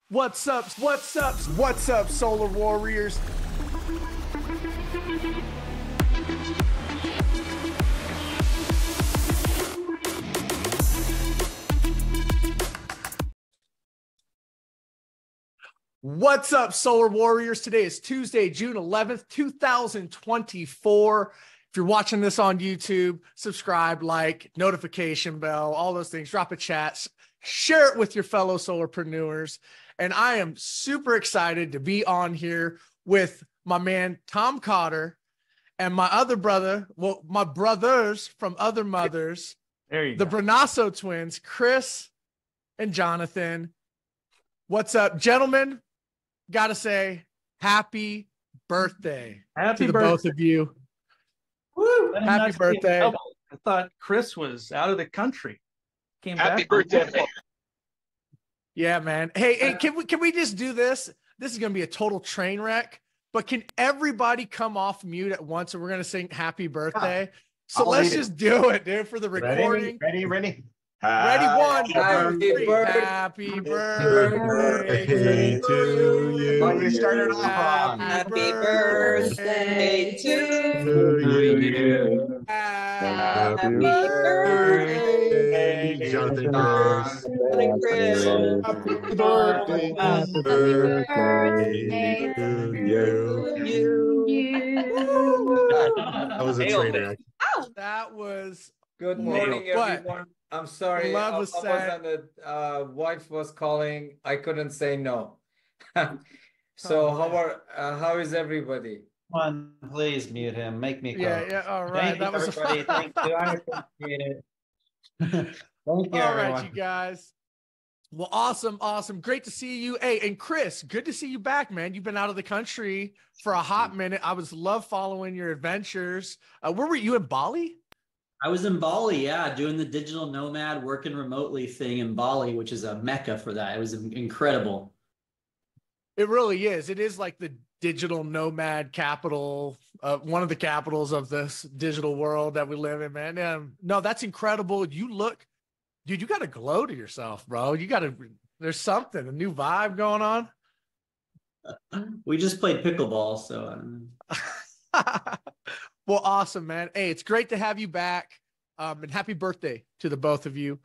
What's up? What's up, Solar Warriors? What's up, Solar Warriors? Today is Tuesday, June 11th, 2024. If you're watching this on YouTube, subscribe, like, notification bell, all those things. Drop a chat, share it with your fellow solarpreneurs. And I am super excited to be on here with my man, Tom Cotter, and my other brother, well, my brothers from other mothers, the Branasso twins, Chris and Jonathan. What's up, gentlemen? Gotta say, happy birthday to the both of you. Woo! Happy birthday. I thought Chris was out of the country. Happy birthday. Yeah, man. Hey, can we just do this? This is going to be a total train wreck, but can everybody come off mute at once and we're going to sing happy birthday? So let's just do it, dude, for the recording. Ready? Ready, one, Happy three. Happy birthday to you. Oh, you started off wrong. Happy birthday to you. Happy birthday, Jonathan. Chris. Happy birthday to you. That was a train wreck. That was Good morning, But everyone. I'm sorry. love I was was sad. on the wife was calling. I couldn't say no. So how is everybody? Come on, please mute him. Make me call. Yeah. All right. Thank you, everybody. Thank you. I appreciate it. Thank you, All everyone. right, you guys. Well, awesome. Great to see you. Hey, and Chris, good to see you back, man. You've been out of the country for a hot minute. I love following your adventures. Where were you, in Bali? I was in Bali, yeah, doing the digital nomad working remotely thing in Bali, which is a mecca for that. It was incredible. It really is. It is like the digital nomad capital, one of the capitals of this digital world that we live in, man. No, that's incredible. You look, dude, you got a glow to yourself, bro. There's something, a new vibe going on. We just played pickleball, so I don't know. Well, awesome, man. Hey, it's great to have you back. And happy birthday to the both of you.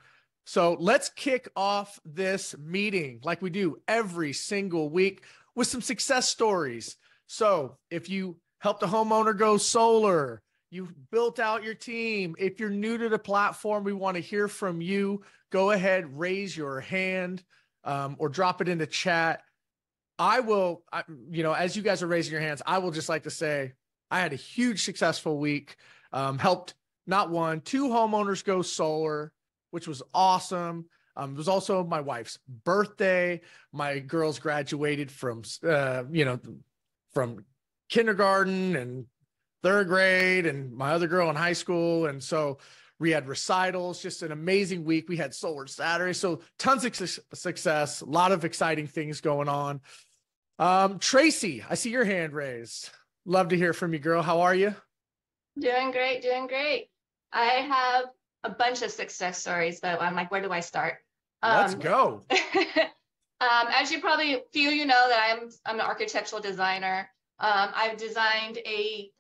So let's kick off this meeting like we do every single week with some success stories. So if you helped a homeowner go solar, you built out your team. If you're new to the platform, we want to hear from you. Go ahead, raise your hand or drop it in the chat. As you guys are raising your hands, I will just like to say, I had a huge successful week, helped not one, two homeowners go solar, which was awesome. It was also my wife's birthday. My girls graduated from kindergarten and third grade, and my other girl in high school. And so we had recitals, just an amazing week. We had solar Saturday. So tons of success, a lot of exciting things going on. Tracy, I see your hand raised. Love to hear from you, girl. How are you? Doing great. I have a bunch of success stories, but I'm like, where do I start? Let's go. As you probably know that I'm an architectural designer. I've designed a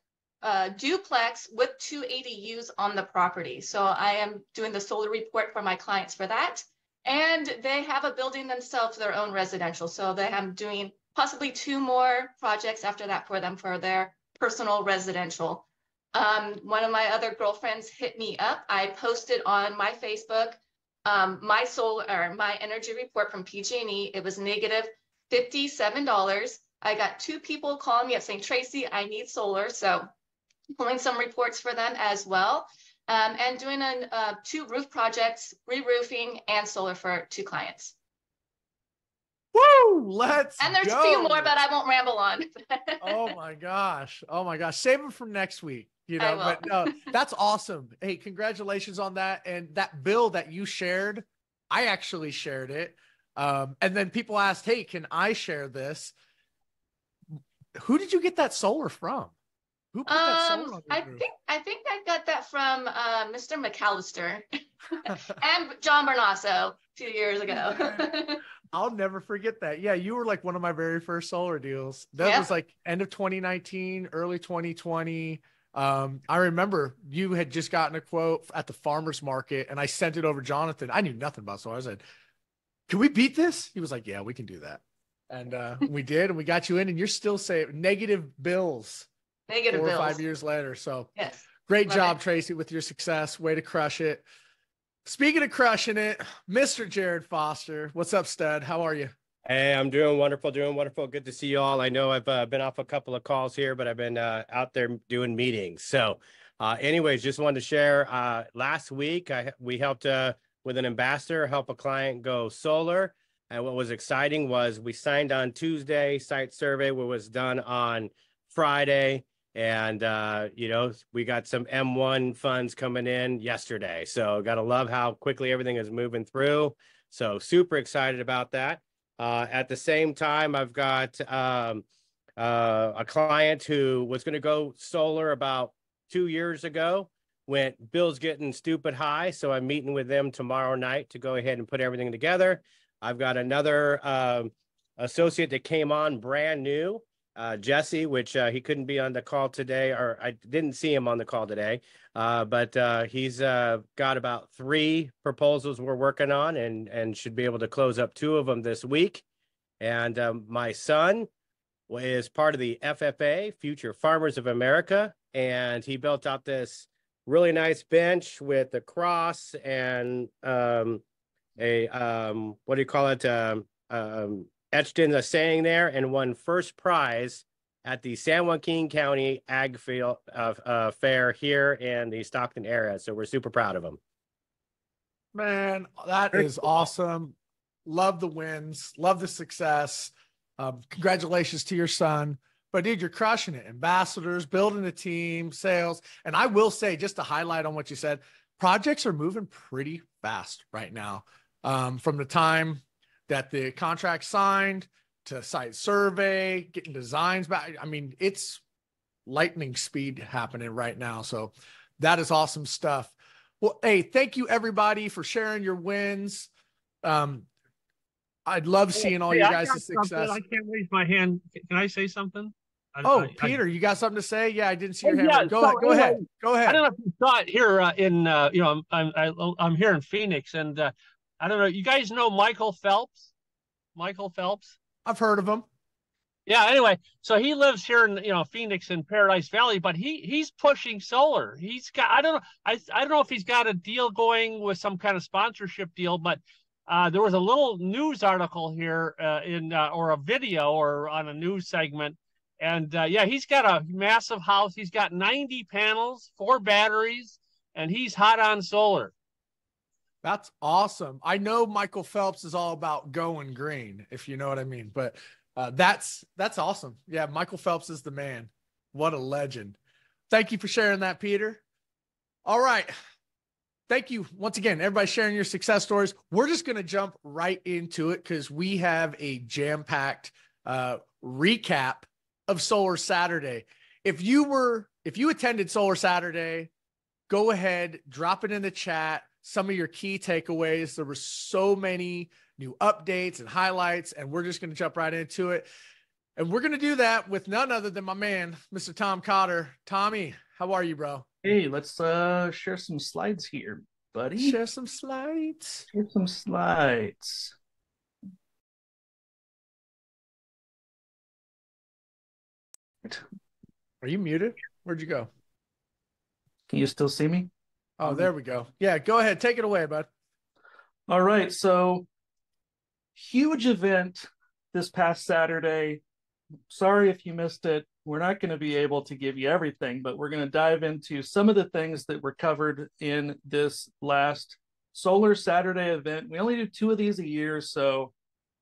duplex with 2 ADUs on the property. So I am doing the solar report for my clients for that. And they have a building themselves, their own residential. So I'm doing possibly 2 more projects after that for them for their personal residential. One of my other girlfriends hit me up. I posted on my Facebook my energy report from PG&E. It was negative $57. I got 2 people calling me up saying, Tracy, I need solar. So pulling some reports for them as well. And doing 2 roof projects, re-roofing and solar for 2 clients. Woo! And there's a few more, but I won't ramble on. Oh my gosh. Save them from next week. But no, that's awesome. Hey, congratulations on that. And that bill that you shared, I actually shared it. And then people asked, hey, can I share this? Who did you get that solar from? Who put that solar on your roof? I think I got that from Mr. McAllister and John Bernasso 2 years ago. I'll never forget that. Yeah, you were like one of my very first solar deals. That was like end of 2019, early 2020. I remember you had just gotten a quote at the farmer's market, and I sent it over to Jonathan. I knew nothing about solar. I said, "Can we beat this?" He was like, "Yeah, we can do that." And we did, and we got you in, and you're still saying negative bills. Negative 4 or bills. 5 years later. So yes. great Love job, it. Tracy, with your success. Way to crush it. Speaking of crushing it, Mr. Jared Foster, what's up, stud? How are you? Hey, I'm doing wonderful, doing wonderful. Good to see you all. I know I've been off a couple of calls here, but I've been out there doing meetings. So anyways, just wanted to share, last week, we helped with an ambassador, help a client go solar. And what was exciting was we signed on Tuesday, site survey was done on Friday. And, you know, we got some M1 funds coming in yesterday. So got to love how quickly everything is moving through. So super excited about that. At the same time, I've got a client who was going to go solar about 2 years ago. Went bills getting stupid high. So I'm meeting with them tomorrow night to go ahead and put everything together. I've got another associate that came on brand new. Jesse, which he couldn't be on the call today, or I didn't see him on the call today, but he's got about 3 proposals we're working on and should be able to close up 2 of them this week. And my son is part of the FFA, Future Farmers of America, and he built out this really nice bench with a cross and what do you call it? Etched in the saying there, and won first prize at the San Joaquin County Ag Field Fair here in the Stockton area. So we're super proud of him. Man, that is awesome. Love the wins. Love the success. Congratulations to your son. But dude, you're crushing it. Ambassadors, building a team, sales. And I will say, just to highlight on what you said, projects are moving pretty fast right now. From the time that the contract signed to site survey, getting designs back. I mean, it's lightning speed happening right now. So that is awesome stuff. Well, hey, thank you everybody for sharing your wins. I'd love seeing all you guys' success. I can't raise my hand. Can I say something? Peter, you got something to say? Yeah, I didn't see your hand. Yeah, Go ahead. Go ahead. I don't know if you saw it here I'm here in Phoenix, and I don't know. You guys know Michael Phelps? Michael Phelps? I've heard of him. Yeah. Anyway, so he lives here in Phoenix in Paradise Valley, but he's pushing solar. He's got I don't know if he's got a deal going with some kind of sponsorship deal, but there was a little news article here or a video or on a news segment. And yeah, he's got a massive house. He's got 90 panels, 4 batteries, and he's hot on solar. That's awesome. I know Michael Phelps is all about going green, if you know what I mean, but that's awesome. Yeah. Michael Phelps is the man. What a legend. Thank you for sharing that, Peter. All right. Thank you once again, everybody sharing your success stories. We're just going to jump right into it because we have a jam-packed recap of Solar Saturday. If you attended Solar Saturday, go ahead, drop it in the chat. Some of your key takeaways. There were so many new updates and highlights, and we're just going to jump right into it. And we're going to do that with none other than my man, Mr. Tom Cotter. Tommy, how are you, bro? Hey, let's share some slides here, buddy. Share some slides. Share some slides. Are you muted? Where'd you go? Can you still see me? Oh, there we go. Yeah, go ahead. Take it away, bud. All right. So, huge event this past Saturday. Sorry if you missed it. We're not going to be able to give you everything, but we're going to dive into some of the things that were covered in this last Solar Saturday event. We only do 2 of these a year. So,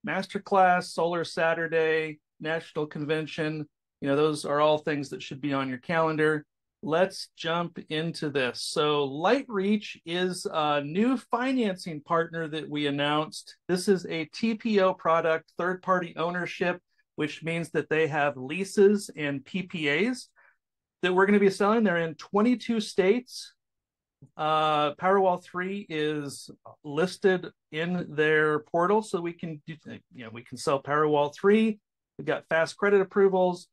Masterclass, Solar Saturday, National Convention, those are all things that should be on your calendar. Let's jump into this. So Lightreach is a new financing partner that we announced. This is a TPO product, third-party ownership, which means that they have leases and PPAs that we're going to be selling. They're in 22 states. Powerwall 3 is listed in their portal, so we can we can sell Powerwall 3. We've got fast credit approvals,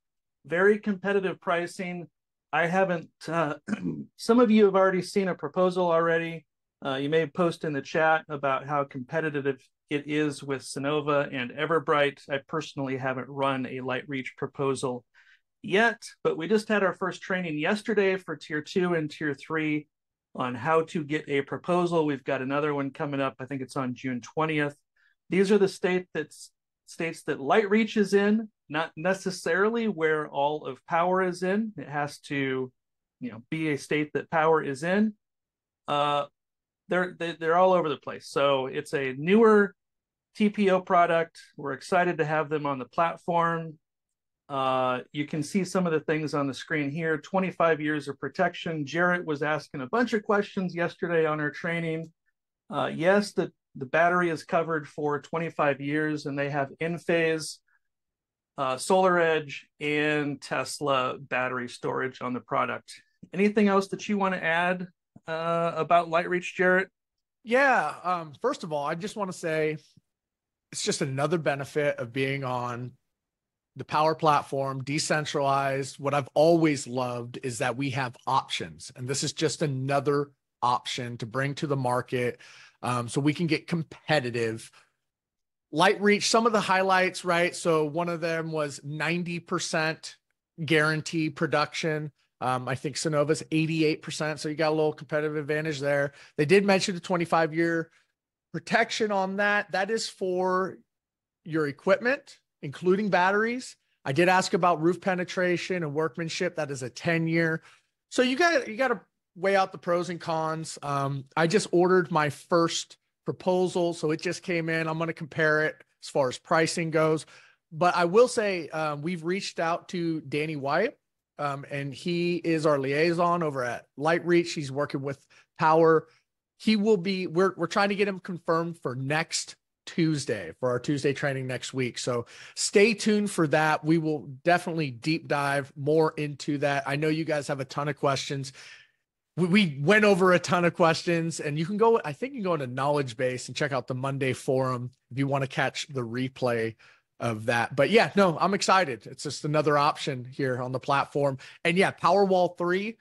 very competitive pricing. I haven't some of you have already seen a proposal already. You may post in the chat about how competitive it is with Sonova and Everbright. I personally haven't run a Lightreach proposal yet, but we just had our first training yesterday for tier 2 and tier 3 on how to get a proposal. We've got another one coming up. I think it's on June 20th. These are the states that Lightreach is in, not necessarily where all of Powur is in. It has to, be a state that Powur is in. They're all over the place. So it's a newer TPO product. We're excited to have them on the platform. You can see some of the things on the screen here. 25 years of protection. Jarrett was asking a bunch of questions yesterday on our training. Yes, the battery is covered for 25 years, and they have in-phase Solar Edge and Tesla battery storage on the product. Anything else that you want to add about Lightreach, Jarrett? Yeah. First of all, I just want to say it's just another benefit of being on the Powur platform, decentralized. What I've always loved is that we have options, and this is just another option to bring to the market, so we can get competitive. Lightreach, some of the highlights, right? So one of them was 90% guarantee production. I think Sonova's 88%, so you got a little competitive advantage there. They did mention the 25-year protection on that. That is for your equipment, including batteries. I did ask about roof penetration and workmanship. That is a 10-year. So you got to weigh out the pros and cons. I just ordered my first proposal, so it just came in. I'm going to compare it as far as pricing goes. But I will say we've reached out to Danny White, and he is our liaison over at Lightreach. He's working with Powur. He will be, we're trying to get him confirmed for next Tuesday, for our Tuesday training next week. So stay tuned for that. We will definitely deep dive more into that. I know you guys have a ton of questions. We went over a ton of questions, and you can go, I think you can go into Knowledge Base and check out the Monday forum if you want to catch the replay of that. But yeah, no, I'm excited. It's just another option here on the platform. And yeah, Powerwall 3,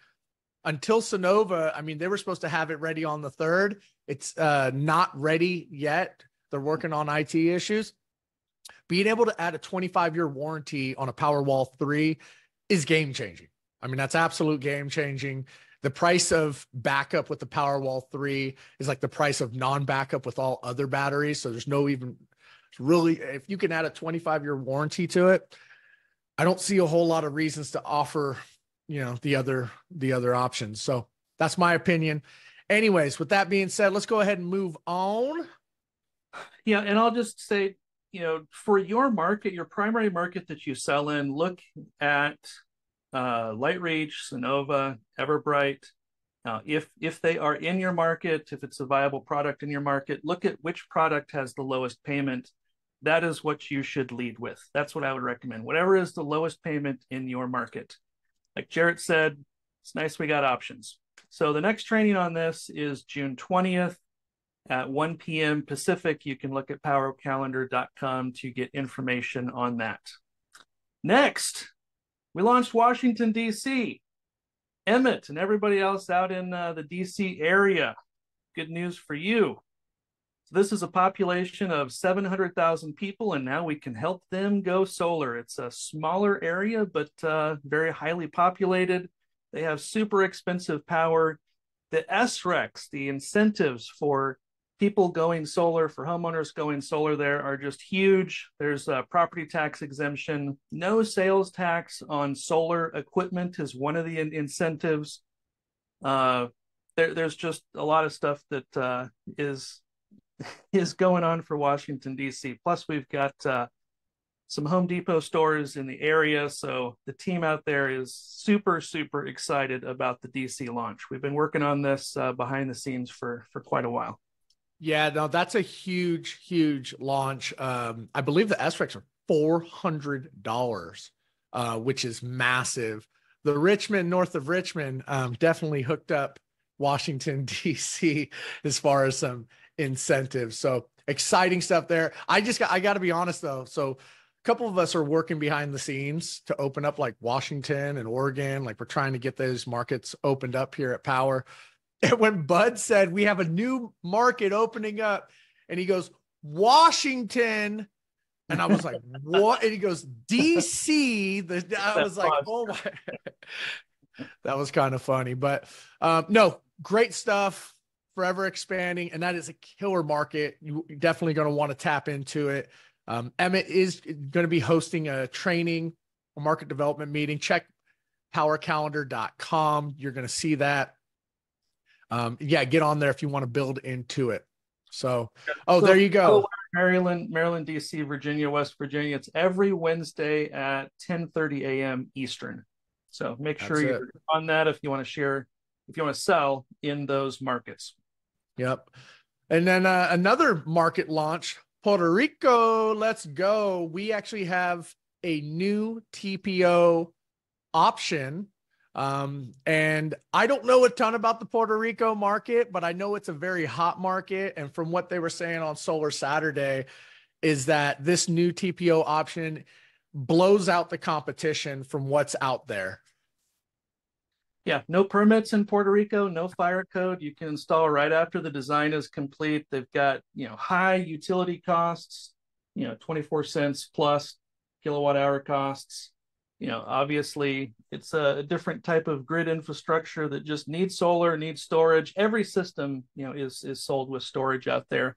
until Sonova, I mean, they were supposed to have it ready on the 3rd. It's not ready yet. They're working on IT issues. Being able to add a 25-year warranty on a Powerwall 3 is game-changing. I mean, that's absolute game-changing. The price of backup with the Powerwall 3 is like the price of non-backup with all other batteries. So there's no even really, if you can add a 25-year warranty to it, I don't see a whole lot of reasons to offer, the other options. So that's my opinion. Anyways, with that being said, let's go ahead and move on. Yeah, and I'll just say, for your market, your primary market that you sell in, look at Lightreach, Sonova, Everbright. If they are in your market, if it's a viable product in your market, look at which product has the lowest payment. That is what you should lead with. That's what I would recommend. Whatever is the lowest payment in your market. Like Jarrett said, it's nice we got options. So the next training on this is June 20th at 1 p.m. Pacific. You can look at powercalendar.com to get information on that. Next, we launched Washington, D.C. Emmett and everybody else out in the D.C. area. Good news for you. So this is a population of 700,000 people, and now we can help them go solar. It's a smaller area, but very highly populated. They have super expensive power. The SRECs, the incentives for people going solar, for homeowners going solar there, are just huge. There's a property tax exemption. No sales tax on solar equipment is one of the incentives. There's just a lot of stuff that is going on for Washington, D.C. Plus, we've got some Home Depot stores in the area. So the team out there is super, super excited about the DC launch. We've been working on this behind the scenes for quite a while. Yeah, no, that's a huge, huge launch. I believe the SRECs are $400, which is massive. The Richmond, north of Richmond, definitely hooked up Washington, D.C. as far as some incentives. So exciting stuff there. I got to be honest though. So a couple of us are working behind the scenes to open up like Washington and Oregon. Like we're trying to get those markets opened up here at Powur. And when Bud said we have a new market opening up and he goes, Washington. And I was like, what? And he goes, DC. I was like, oh my. That was kind of funny, but no, great stuff, forever expanding. And that is a killer market. You're definitely going to want to tap into it. Emmett is going to be hosting a training, a market development meeting. Check powurcalendar.com. You're going to see that. Yeah, get on there if you want to build into it. So there you go. Maryland, DC, Virginia, West Virginia. It's every Wednesday at 10:30 a.m. Eastern. So make sure you're on that if you want to share, if you want to sell in those markets. Yep. And then another market launch, Puerto Rico. Let's go. We actually have a new TPO option. And I don't know a ton about the Puerto Rico market, but I know it's a very hot market. And from what they were saying on Solar Saturday is that this new TPO option blows out the competition from what's out there. Yeah, no permits in Puerto Rico, no fire code. You can install right after the design is complete. They've got, high utility costs, 24 cents plus kilowatt hour costs. Obviously it's a different type of grid infrastructure that just needs solar, needs storage. Every system, is sold with storage out there.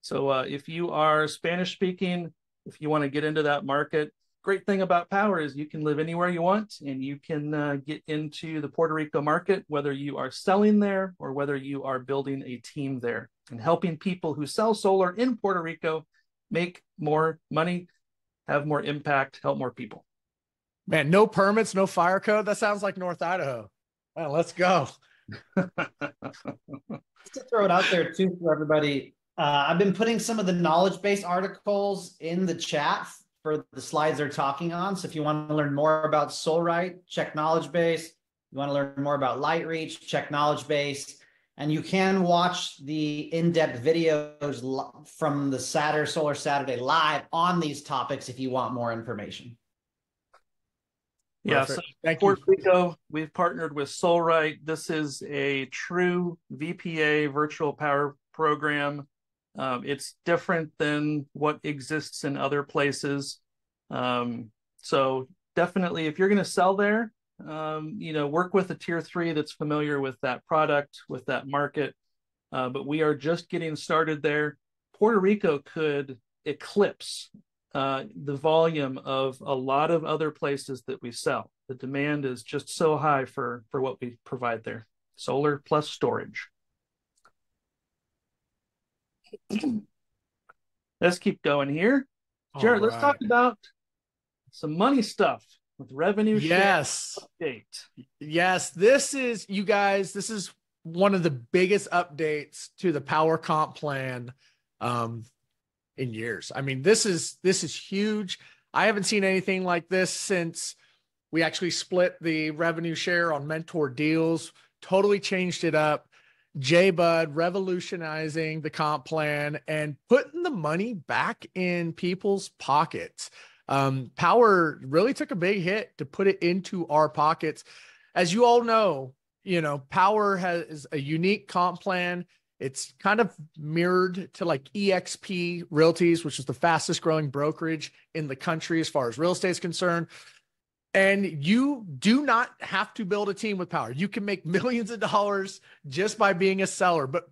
So if you are Spanish speaking, if you want to get into that market, great thing about Powur is you can live anywhere you want and you can get into the Puerto Rico market, whether you are selling there or whether you are building a team there and helping people who sell solar in Puerto Rico make more money, have more impact, help more people. Man, no permits, no fire code. That sounds like North Idaho. Well, let's go. Just to throw it out there too for everybody, I've been putting some of the knowledge-based articles in the chat for the slides they're talking on. So if you want to learn more about SolRite, check knowledge base. You want to learn more about Lightreach, check knowledge base. And you can watch the in-depth videos from the Solar Saturday live on these topics if you want more information. Yeah, so Puerto Rico, we've partnered with SolRite. This is a true VPA virtual power program. It's different than what exists in other places. So definitely, if you're going to sell there, work with a tier 3 that's familiar with that product, with that market. But we are just getting started there. Puerto Rico could eclipse the volume of a lot of other places that we sell. The demand is just so high for what we provide there. Solar plus storage. Let's keep going here. Jared, let's talk about some money stuff with revenue share update. Yes, this is, you guys, this is one of the biggest updates to the Powur comp plan in years. I mean, this is huge. I haven't seen anything like this since we actually split the revenue share on mentor deals, totally changed it up. Bud revolutionizing the comp plan and putting the money back in people's pockets. Powur really took a big hit to put it into our pockets. As you all know, Powur has a unique comp plan. It's kind of mirrored to like EXP Realties, which is the fastest growing brokerage in the country as far as real estate is concerned. And you do not have to build a team with Powur. You can make millions of dollars just by being a seller. But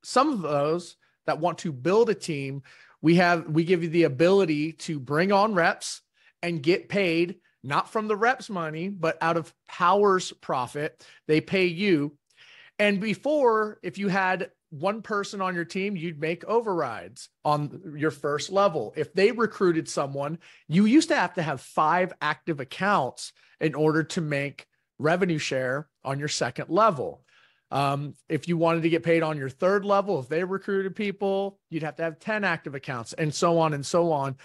some of those that want to build a team, we give you the ability to bring on reps and get paid, not from the reps' money, but out of Powur's profit. They pay you. And before, if you had one person on your team, you'd make overrides on your first level. If they recruited someone, you used to have 5 active accounts in order to make revenue share on your second level. If you wanted to get paid on your third level, if they recruited people, you'd have to have 10 active accounts and so on and so on.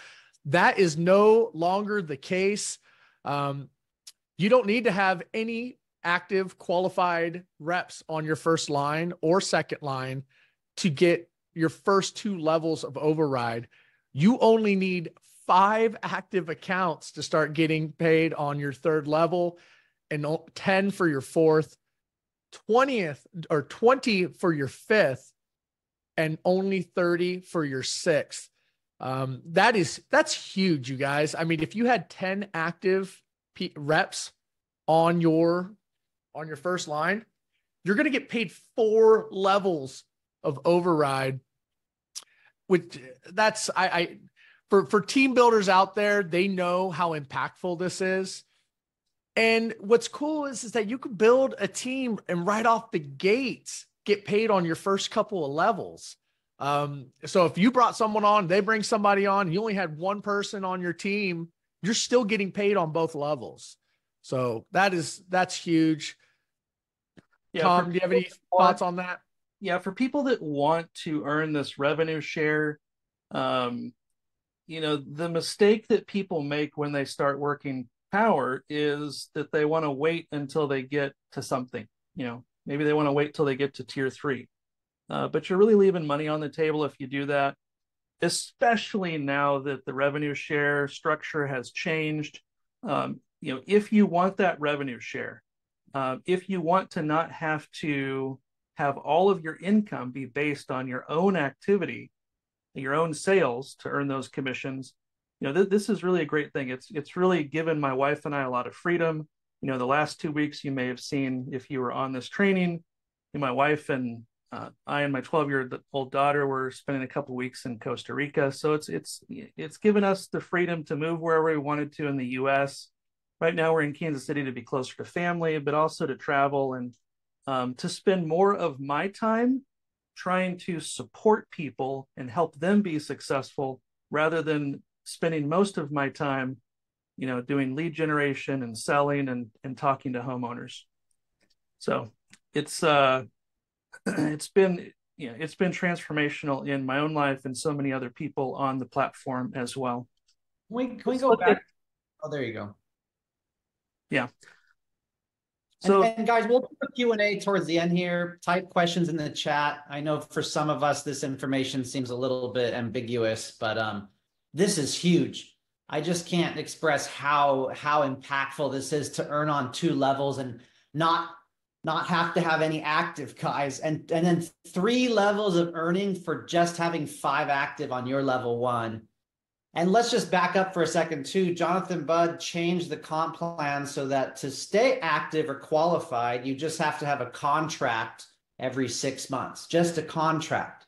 That is no longer the case. You don't need to have any active qualified reps on your first line or second line to get your first 2 levels of override. You only need 5 active accounts to start getting paid on your 3rd level, and 10 for your 4th, 20 for your 5th, and only 30 for your 6th. That's huge, you guys. I mean, if you had 10 active reps on your first line, you're going to get paid 4 levels of override. Which that's for team builders out there, they know how impactful this is. And what's cool is that you can build a team and right off the gates get paid on your first couple of levels. So if you brought someone on, they bring somebody on, you only had 1 person on your team, you're still getting paid on both levels. So that's huge. Yeah, Tom, do you have any thoughts on that? Yeah, for people that want to earn this revenue share, you know, the mistake that people make when they start working Powur is that they want to wait until they get to something. You know, maybe they want to wait till they get to tier 3. But you're really leaving money on the table if you do that, especially now that the revenue share structure has changed. You know, if you want that revenue share, if you want to not have to have all of your income be based on your own activity, your own sales to earn those commissions, you know, this is really a great thing. It's really given my wife and I a lot of freedom. You know, the last 2 weeks you may have seen if you were on this training, my wife and I and my 12-year-old daughter were spending a couple of weeks in Costa Rica. So it's given us the freedom to move wherever we wanted to in the U.S. Right now we're in Kansas City to be closer to family, but also to travel and to spend more of my time trying to support people and help them be successful rather than spending most of my time, you know, doing lead generation and selling and talking to homeowners. So it's been, you know, it's been transformational in my own life and so many other people on the platform as well. Can we go back? Oh, there you go. Yeah. So, and guys, we'll do a Q&A towards the end here. Type questions in the chat. I know for some of us, this information seems a little bit ambiguous, but this is huge. I just can't express how impactful this is to earn on 2 levels and not have to have any active guys, and then 3 levels of earning for just having 5 active on your level 1. And let's just back up for a second too. Jonathan Budd changed the comp plan so that to stay active or qualified, you just have to have a contract every 6 months, just a contract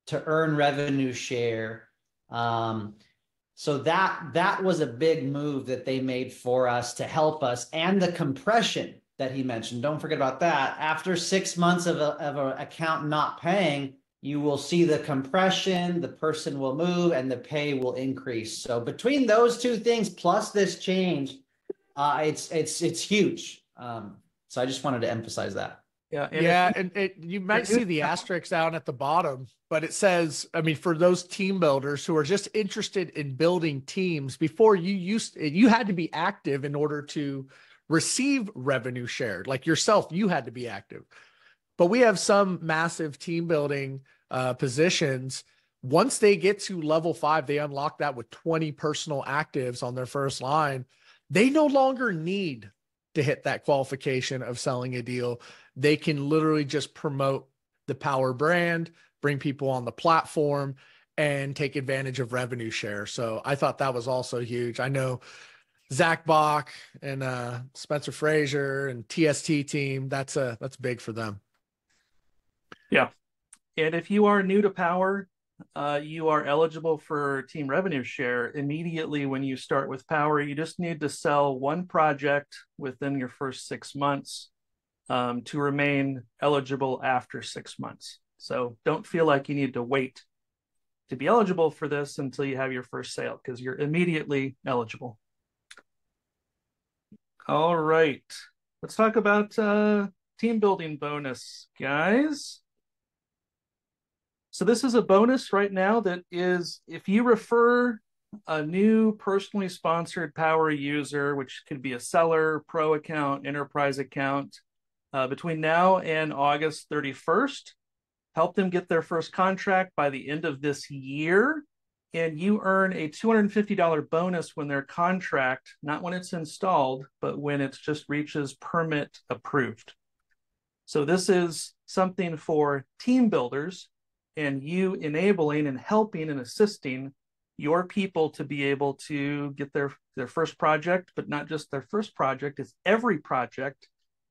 to earn revenue share. So that was a big move that they made for us to help us, and the compression that he mentioned. Don't forget about that. After 6 months of an account not paying, you will see the compression, the person will move, and the pay will increase. So between those 2 things plus this change, it's huge. So I just wanted to emphasize that. Yeah, and you might see the asterisks down at the bottom, but it says, I mean, for those team builders who are just interested in building teams, before you had to be active in order to receive revenue shared. Like yourself, you had to be active. But we have some massive team building positions. Once they get to level 5, they unlock that with 20 personal actives on their first line. They no longer need to hit that qualification of selling a deal. They can literally just promote the Powur brand, bring people on the platform, and take advantage of revenue share. So I thought that was also huge. I know Zach Bach and Spencer Frazier and TST team, that's big for them. Yeah. And if you are new to Powur, you are eligible for team revenue share immediately when you start with Powur. You just need to sell 1 project within your first 6 months to remain eligible after 6 months. So don't feel like you need to wait to be eligible for this until you have your first sale, because you're immediately eligible. All right. Let's talk about team building bonus, guys. So this is a bonus right now that is, if you refer a new personally sponsored Powur user, which could be a seller, pro account, enterprise account, between now and August 31st. Help them get their first contract by the end of this year. And you earn a $250 bonus when their contract, not when it's installed, but when it just reaches permit approved. So this is something for team builders and you enabling and helping and assisting your people to be able to get their first project, but not just their first project, it's every project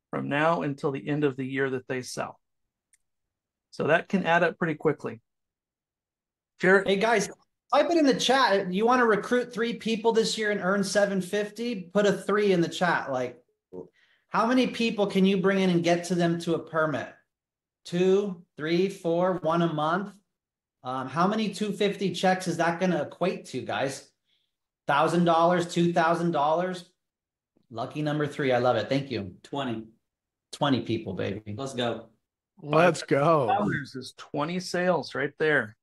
from now until the end of the year that they sell. So that can add up pretty quickly. Jared? Hey guys, type it in the chat. You want to recruit 3 people this year and earn $750? Put a 3 in the chat. Like, how many people can you bring in and get to them to a permit? 2, 3, 4, 1 a month? How many 250 checks is that going to equate to, guys? $1,000, $2,000? Lucky number 3. I love it. Thank you. 20 people, baby. Let's go. Let's go. $5 is 20 sales right there.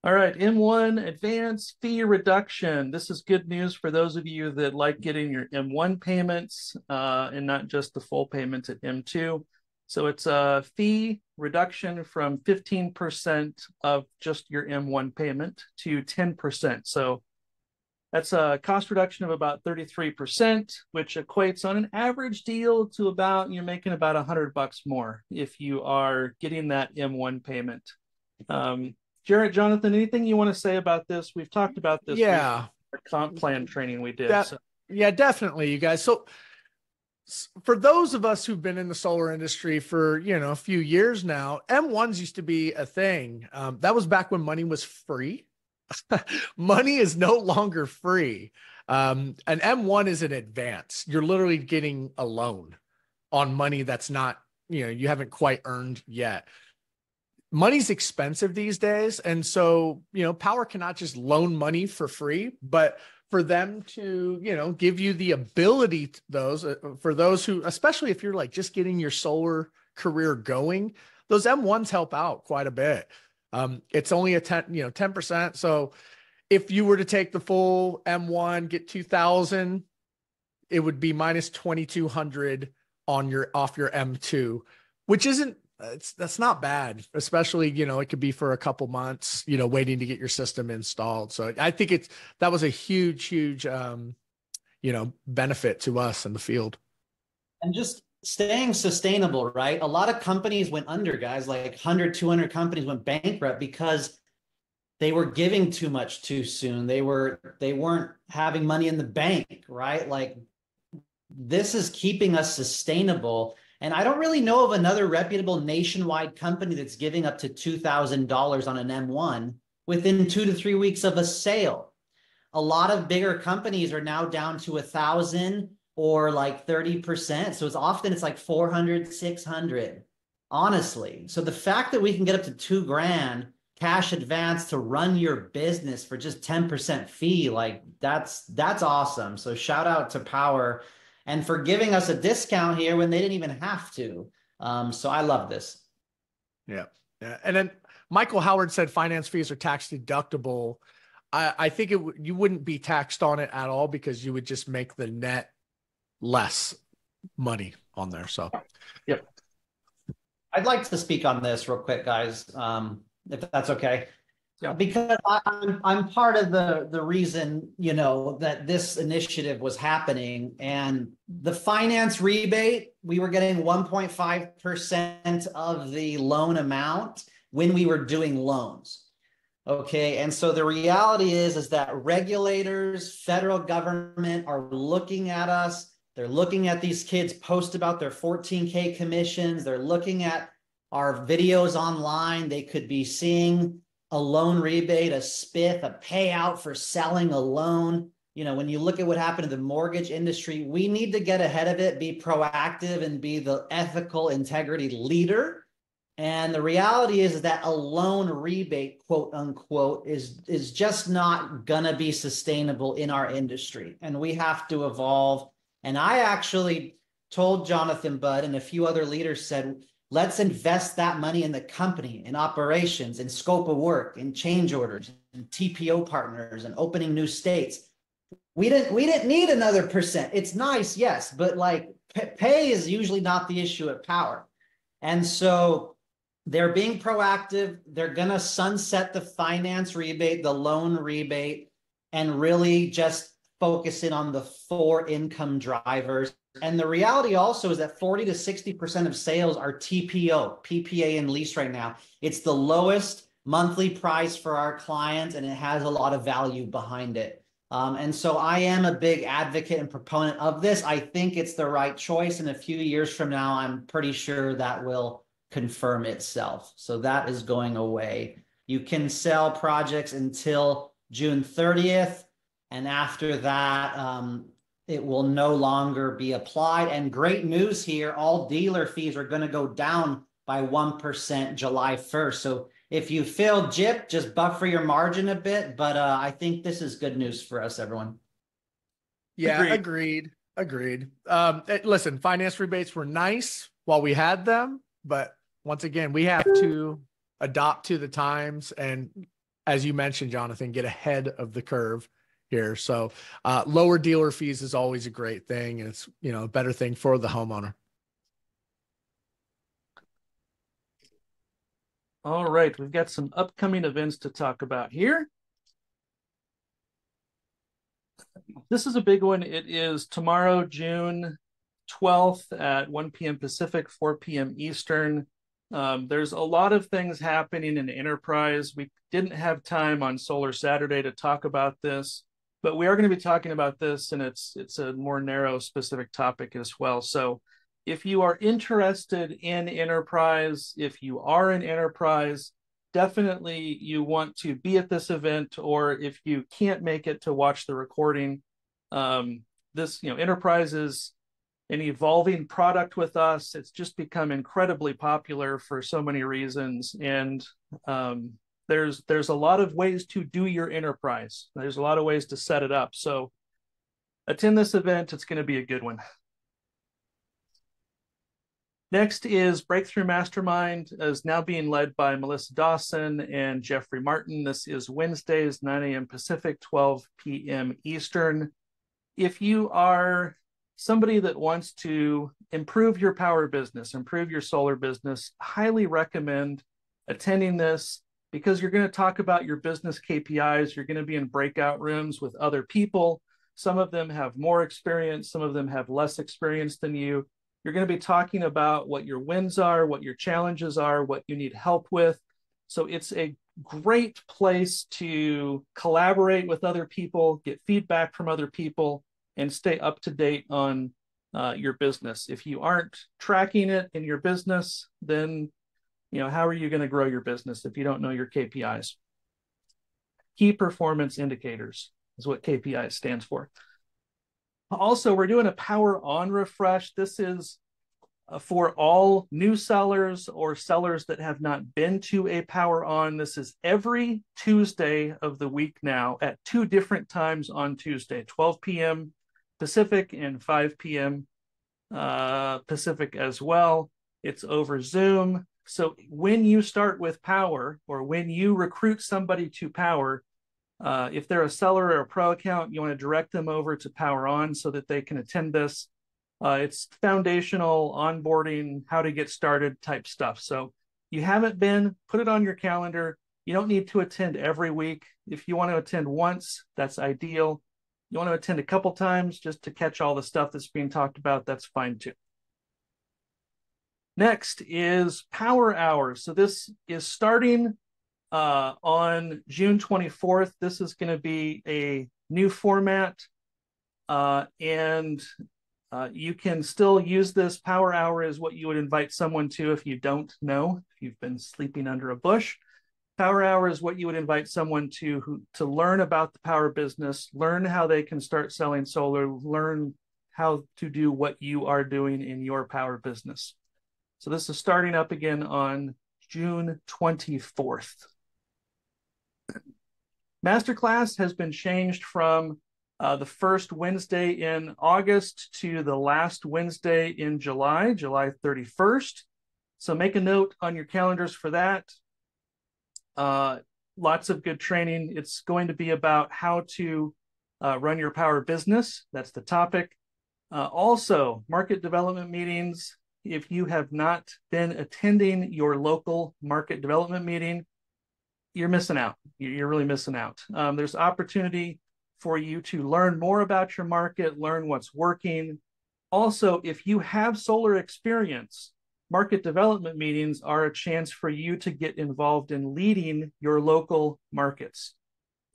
All right, M1 advance fee reduction. This is good news for those of you that like getting your M1 payments and not just the full payments at M2. So it's a fee reduction from 15% of just your M1 payment to 10%. So that's a cost reduction of about 33%, which equates on an average deal to about, you're making about $100 more if you are getting that M1 payment. Jared, Jonathan, anything you want to say about this? We've talked about this. Yeah. Comp plan training we did. Yeah, definitely, you guys. So for those of us who've been in the solar industry for, a few years now, M1s used to be a thing. That was back when money was free. Money is no longer free. An M1 is an advance. You're literally getting a loan on money that's not, you haven't quite earned yet. Money's expensive these days. And so, Powur cannot just loan money for free, but for them to, give you the ability to for those who, especially if you're like just getting your solar career going, those M1s help out quite a bit. It's only a 10%. So if you were to take the full M1, get 2,000, it would be minus 2,200 off your M2, which isn't, that's not bad, especially, it could be for a couple months, waiting to get your system installed. So I think that was a huge, benefit to us in the field. And just staying sustainable, right? A lot of companies went under, guys, like 100, 200 companies went bankrupt because they were giving too much too soon. They weren't having money in the bank, right? Like, this is keeping us sustainable. And I don't really know of another reputable nationwide company that's giving up to $2,000 on an M1 within 2 to 3 weeks of a sale. A lot of bigger companies are now down to 1,000 or like 30%. So it's like 400, 600, honestly. So the fact that we can get up to $2,000 cash advance to run your business for just 10% fee, like that's awesome. So shout out to Powur and for giving us a discount here when they didn't even have to. So I love this. Yeah. And then Michael Howard said finance fees are tax deductible. I think you wouldn't be taxed on it at all because you would just make the net less money on there. So, yep. I'd like to speak on this real quick, guys, if that's okay. Yeah. Because I'm part of the reason, that this initiative was happening, and the finance rebate, we were getting 1.5% of the loan amount when we were doing loans. Okay. And so the reality is that regulators, federal government are looking at us. They're looking at these kids post about their 14K commissions. They're looking at our videos online. They could be seeing a loan rebate, a spiff, a payout for selling a loan. When you look at what happened to the mortgage industry, we need to get ahead of it, be proactive, and be the ethical integrity leader. And the reality is that a loan rebate, quote unquote, is just not gonna be sustainable in our industry. And we have to evolve. And I actually told Jonathan Budd and a few other leaders said, Let's invest that money in the company, in operations, in scope of work, in change orders, in TPO partners, and opening new states. We didn't need another percent. It's nice, yes, but like pay is usually not the issue at Powur. And so they're being proactive. They're going to sunset the finance rebate, the loan rebate, and really just focus in on the 4 income drivers. And the reality also is that 40 to 60% of sales are TPO, PPA, and lease right now. It's the lowest monthly price for our clients, and it has a lot of value behind it. And so I am a big advocate and proponent of this. I think it's the right choice. And a few years from now, I'm pretty sure that will confirm itself. So that is going away. You can sell projects until June 30th. And after that, it will no longer be applied. And great news here, all dealer fees are going to go down by 1% July 1st. So if you feel gypped, just buffer your margin a bit. But I think this is good news for us, everyone. Yeah, agreed. Listen, finance rebates were nice while we had them, but once again, we have to adopt to the times. And as you mentioned, Jonathan, get ahead of the curve here. So lower dealer fees is always a great thing. And it's, a better thing for the homeowner. All right, we've got some upcoming events to talk about here. This is a big one. It is tomorrow, June 12th at 1 p.m. Pacific, 4 p.m. Eastern. There's a lot of things happening in enterprise. We didn't have time on Solar Saturday to talk about this, but we are going to be talking about this, and it's a more narrow specific topic as well. So if you are interested in enterprise, if you are in enterprise, definitely you want to be at this event, or if you can't make it, to watch the recording. Enterprise is an evolving product with us. It's just become incredibly popular for so many reasons. And there's a lot of ways to do your enterprise. There's a lot of ways to set it up. So attend this event. It's going to be a good one. Next is Breakthrough Mastermind, is now being led by Melissa Dawson and Jeffrey Martin. This is Wednesdays, 9 a.m. Pacific, 12 p.m. Eastern. If you are somebody that wants to improve your power business, improve your solar business, highly recommend attending this, because you're going to talk about your business KPIs. You're going to be in breakout rooms with other people. Some of them have more experience. Some of them have less experience than you. You're going to be talking about what your wins are, what your challenges are, what you need help with. So it's a great place to collaborate with other people, get feedback from other people, and stay up to date on your business. If you aren't tracking it in your business, then how are you going to grow your business if you don't know your KPIs? Key performance indicators is what KPI stands for. Also, we're doing a Power On refresh. This is for all new sellers or sellers that have not been to a Power On. This is every Tuesday of the week now at 2 different times on Tuesday, 12 p.m. Pacific and 5 p.m. Pacific as well. It's over Zoom. So when you start with Powur, or when you recruit somebody to Powur, if they're a seller or a pro account, you want to direct them over to Power On so that they can attend this. It's foundational onboarding, how to get started type stuff. So you haven't been, put it on your calendar. You don't need to attend every week. If you want to attend once, that's ideal. You want to attend a couple times just to catch all the stuff that's being talked about, that's fine too. Next is Power Hours. So this is starting on June 24th. This is going to be a new format, and you can still use this. Power Hour is what you would invite someone to if you don't know, if you've been sleeping under a bush. Power Hour is what you would invite someone to learn about the power business, learn how they can start selling solar, learn how to do what you are doing in your power business. So this is starting up again on June 24th. Masterclass has been changed from the first Wednesday in August to the last Wednesday in July, July 31st. So make a note on your calendars for that. Lots of good training. It's going to be about how to run your Powur business. That's the topic. Also, market development meetings. If you have not been attending your local market development meeting, you're missing out. You're really missing out. There's opportunity for you to learn more about your market, learn what's working. Also, if you have solar experience, market development meetings are a chance for you to get involved in leading your local markets.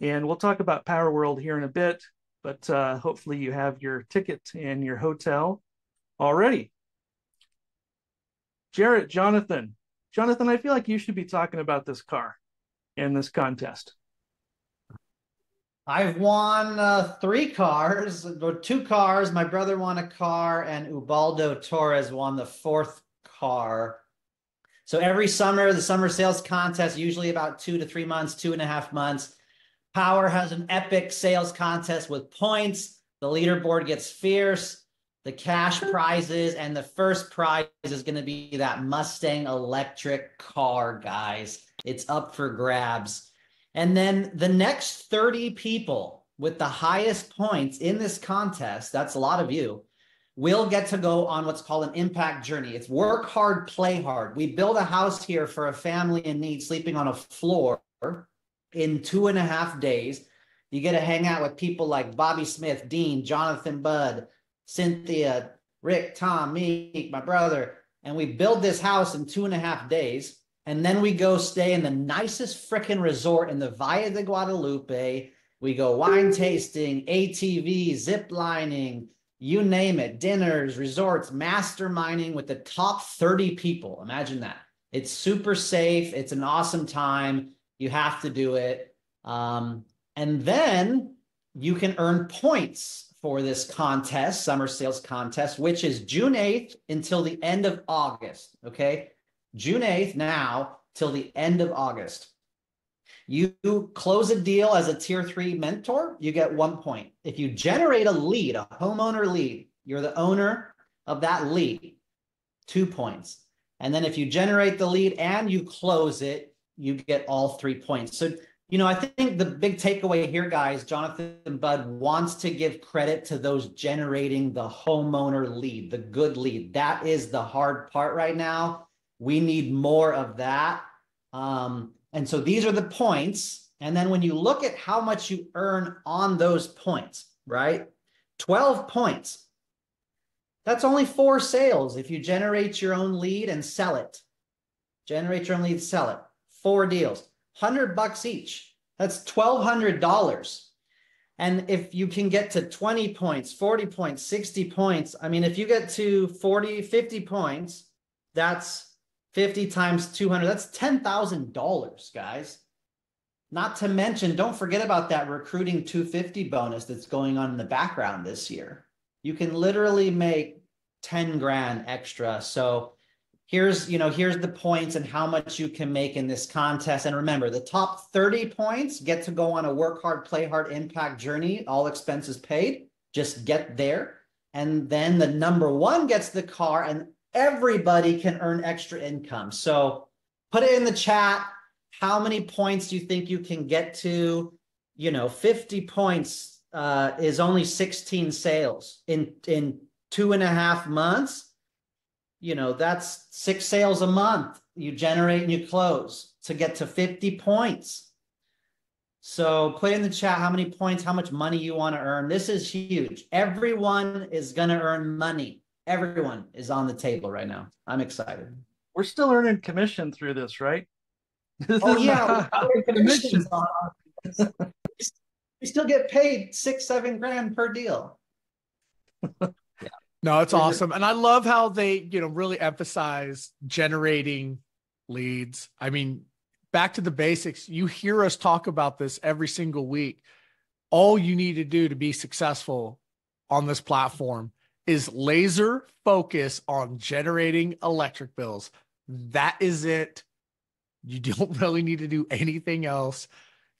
And we'll talk about Powur World here in a bit, but hopefully you have your ticket and your hotel already. Jarrett, Jonathan, I feel like you should be talking about this car in this contest. I've won 3 cars, or 2 cars. My brother won a car, and Ubaldo Torres won the 4th car. So every summer, the summer sales contest, usually about 2 to 3 months, 2.5 months. Powur has an epic sales contest with points. The leaderboard gets fierce. The cash prizes, and the first prize is going to be that Mustang electric car, guys. It's up for grabs. And then the next 30 people with the highest points in this contest, that's a lot of you, will get to go on what's called an impact journey. It's work hard, play hard. We build a house here for a family in need sleeping on a floor in 2.5 days. You get to hang out with people like Bobby Smith, Dean, Jonathan Budd, Cynthia, Rick, Tom, me, my brother, and we build this house in 2.5 days. And then we go stay in the nicest freaking resort in the Valle de Guadalupe. We go wine tasting, ATV, zip lining, you name it, dinners, resorts, masterminding with the top 30 people. Imagine that. It's super safe. It's an awesome time. You have to do it. And then you can earn points for this contest, summer sales contest, which is June 8th until the end of August, okay? June 8th now till the end of August. You close a deal as a tier 3 mentor, you get 1 point. If you generate a lead, a homeowner lead, you're the owner of that lead, 2 points. And then if you generate the lead and you close it, you get all 3 points. So, you know, I think the big takeaway here, guys, Jonathan Budd wants to give credit to those generating the homeowner lead, the good lead. That is the hard part right now. We need more of that. And so these are the points. And then when you look at how much you earn on those points, right? 12 points. That's only 4 sales if you generate your own lead and sell it. Generate your own lead, sell it. 4 deals. $100 each. That's $1,200. And if you can get to 20 points, 40 points, 60 points, I mean, if you get to 40, 50 points, that's 50 times 200. That's $10,000, guys. Not to mention, don't forget about that recruiting 250 bonus that's going on in the background this year. You can literally make 10 grand extra. So here's the points and how much you can make in this contest. And remember, the top 30 points get to go on a work hard, play hard impact journey, all expenses paid. Just get there. And then the number 1 gets the car, and everybody can earn extra income. So put it in the chat. How many points do you think you can get to? 50 points is only 16 sales in 2.5 months. That's 6 sales a month you generate and you close to get to 50 points. So put in the chat how many points, how much money you want to earn. This is huge. Everyone is going to earn money. Everyone is on the table right now. I'm excited. We're still earning commission through this, right? Oh yeah, commissions on. We still get paid 6-7 grand per deal. No, it's awesome. And I love how they, really emphasize generating leads. I mean, back to the basics. You hear us talk about this every single week. All you need to do to be successful on this platform is laser focus on generating electric bills. That is it. You don't really need to do anything else.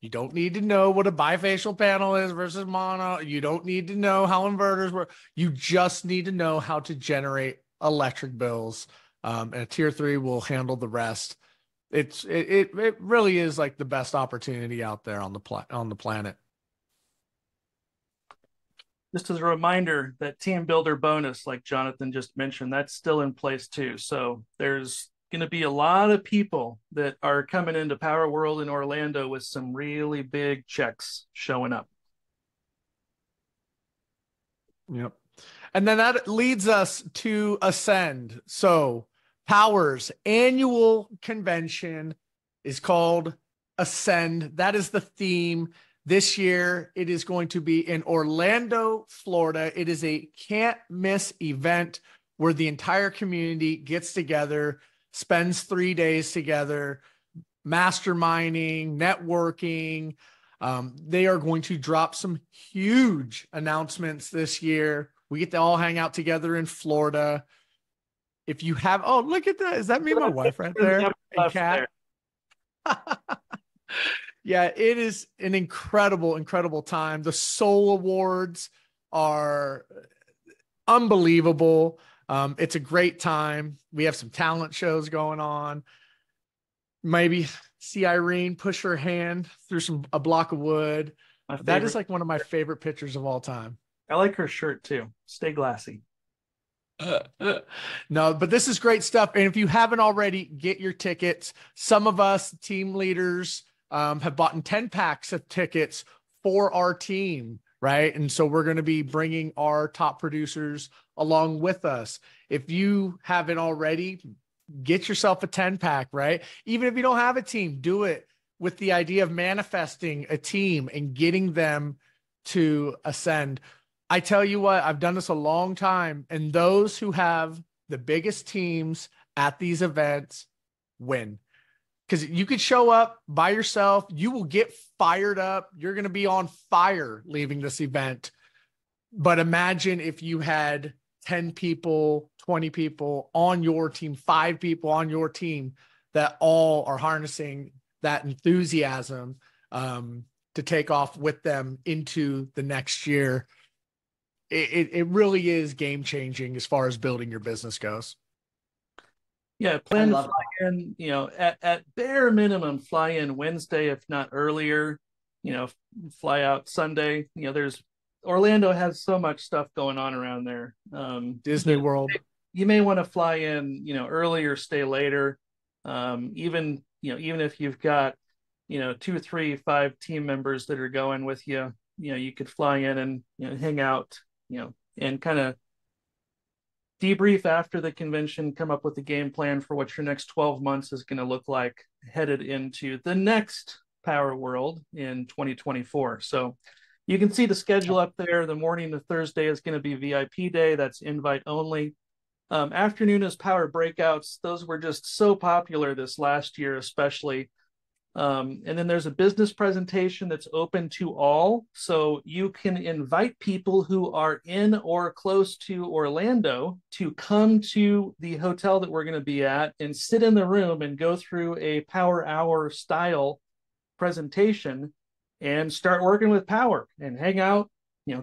You don't need to know what a bifacial panel is versus mono. You don't need to know how inverters work. You just need to know how to generate electric bills. and a tier 3 will handle the rest. It really is like the best opportunity out there on the planet. Just as a reminder, that team builder bonus, like Jonathan just mentioned, that's still in place too. So there's going to be a lot of people that are coming into Power World in Orlando with some really big checks showing up. Yep. And then that leads us to Ascend. So Powur's annual convention is called Ascend. That is the theme. This year, it is going to be in Orlando, Florida. It is a can't miss event where the entire community gets together, spends 3 days together, masterminding, networking. They are going to drop some huge announcements this year. We get to all hang out together in Florida. If you have, oh, look at that. Is that me and my wife right there? And Kat? Yeah, it is an incredible, incredible time. The Soul Awards are unbelievable. It's a great time. We have some talent shows going on. Maybe see Irene push her hand through a block of wood. That is like one of my favorite pictures of all time. I like her shirt too. Stay glassy. No, but this is great stuff. And if you haven't already, get your tickets. Some of us team leaders have bought 10 packs of tickets for our team, right? And so we're going to be bringing our top producers along with us. If you haven't already, get yourself a 10 pack, right? Even if you don't have a team, do it with the idea of manifesting a team and getting them to Ascend. I tell you what, I've done this a long time, and those who have the biggest teams at these events win. Because you could show up by yourself, you will get fired up. You're going to be on fire leaving this event. But imagine if you had 10 people, 20 people on your team, 5 people on your team that all are harnessing that enthusiasm to take off with them into the next year. It really is game changing as far as building your business goes. Yeah, plan to fly in, at bare minimum, fly in Wednesday, if not earlier, fly out Sunday. Orlando has so much stuff going on around there. Disney World. You may want to fly in, early or stay later. Even if you've got, 2, 3, 5 team members that are going with you, you could fly in and, hang out, and kind of debrief after the convention, come up with a game plan for what your next 12 months is going to look like headed into the next Power World in 2024. So you can see the schedule up there. The morning of Thursday is going to be VIP day. That's invite only. Afternoon is Power breakouts. Those were just so popular this last year, especially. And then there's a business presentation that's open to all. So you can invite people who are in or close to Orlando to come to the hotel that we're going to be at and sit in the room and go through a Power Hour style presentation and start working with Power and hang out,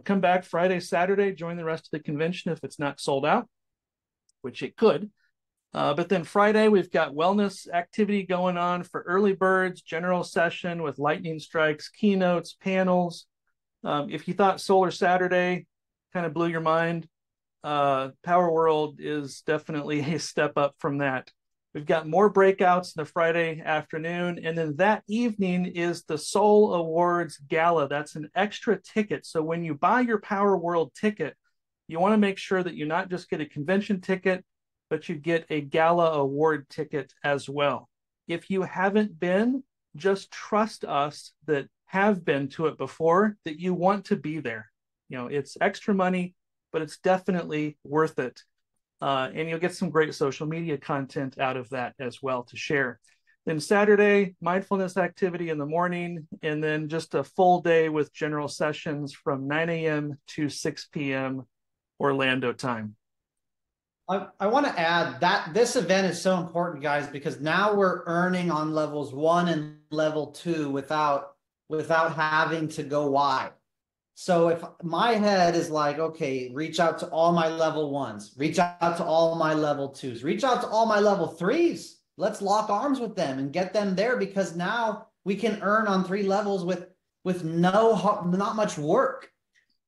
come back Friday, Saturday, join the rest of the convention if it's not sold out, which it could. But then Friday, we've got wellness activity going on for early birds, general session with lightning strikes, keynotes, panels. If you thought Solar Saturday kind of blew your mind, Power World is definitely a step up from that. We've got more breakouts in the Friday afternoon. And then that evening is the Soul Awards Gala. That's an extra ticket. So when you buy your Power World ticket, you want to make sure that you not just get a convention ticket, but you get a gala award ticket as well. If you haven't been, just trust us that have been to it before, that you want to be there. It's extra money, but it's definitely worth it. And you'll get some great social media content out of that as well to share. Then Saturday, mindfulness activity in the morning, and then just a full day with general sessions from 9 a.m. to 6 p.m. Orlando time. I want to add that this event is so important, guys, because now we're earning on levels 1 and level 2 without having to go wide. So if my head is like, okay, reach out to all my level ones, reach out to all my level twos, reach out to all my level threes. Let's lock arms with them and get them there, because now we can earn on 3 levels with not much work.